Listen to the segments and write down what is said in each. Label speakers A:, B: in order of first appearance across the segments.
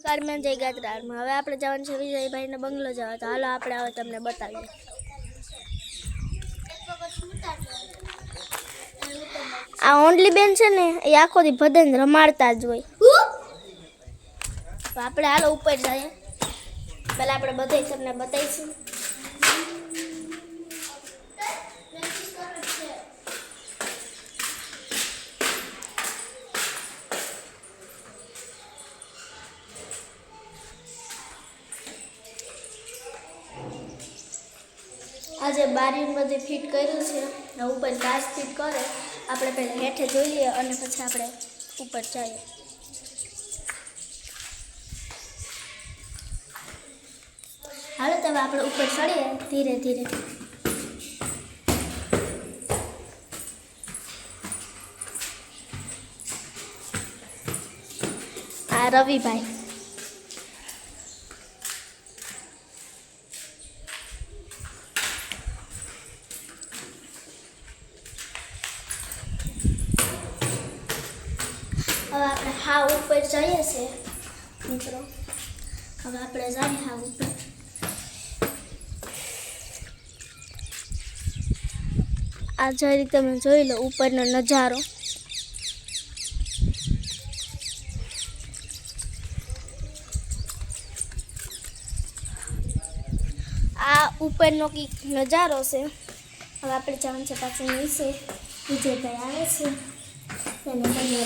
A: નમસ્કાર, મેં જય ગાજરામાં. હવે આપણે જવાનું છે વિજયભાઈને બંગલો જવા. તો હાલો આપણે હવે તમને બતાવીએ. આ ઓનલી બેન છે ને એ આખો દી ભજન રમાડતા જ હોય. તો આપણે હાલો ઉપર જઈએ. પહેલાં આપણે બધે તમને બતાવીશું. આજે બારી બધી ફિટ કર્યું છે. ઉપર કાચ ફિટ કરે. આપણે પહેલાં હેઠે જોઈ લઈએ અને પછી આપણે ઉપર જઈએ. હાલો તો હવે આપણે ઉપર ચડીએ ધીરે ધીરે. આ રવિભાઈ. હવે આપણે હા ઉપર જઈએ છીએ મિત્રો. હવે આપણે જઈએ હા ઉપર. આ જે રીતે તમે જોઈ લો ઉપરનો નજારો. આ ઉપરનો કંઈક નજારો છે. હવે આપણે જવાનું છે પાછું નીચે. વિજયભાઈ આવે છે તેને બંને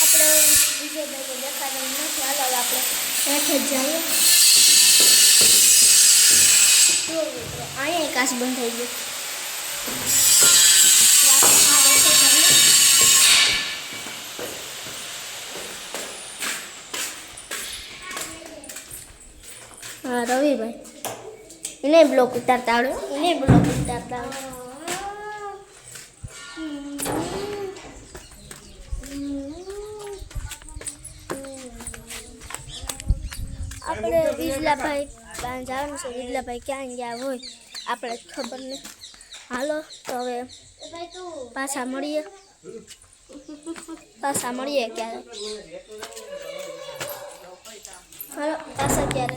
A: આપણે વિજયભાઈને દેખાડવાનું નથી. હાલો આપણે હેઠે જ જઈએ. અહીંયા કાચ બંધ થઈ ગયું. હા રવિભાઈ એને બ્લોક ઉતારતા આવડે. એને બ્લોક ઉતારતા આવડે. આપણે વિજલાભાઈ ત્યાં જવાનું છે. વિજલાભાઈ ક્યાં ગયા હોય આપણે ખબર નહીં. હાલો તો હવે પાછા મળીએ ક્યારે. હાલો પાછા ક્યારે.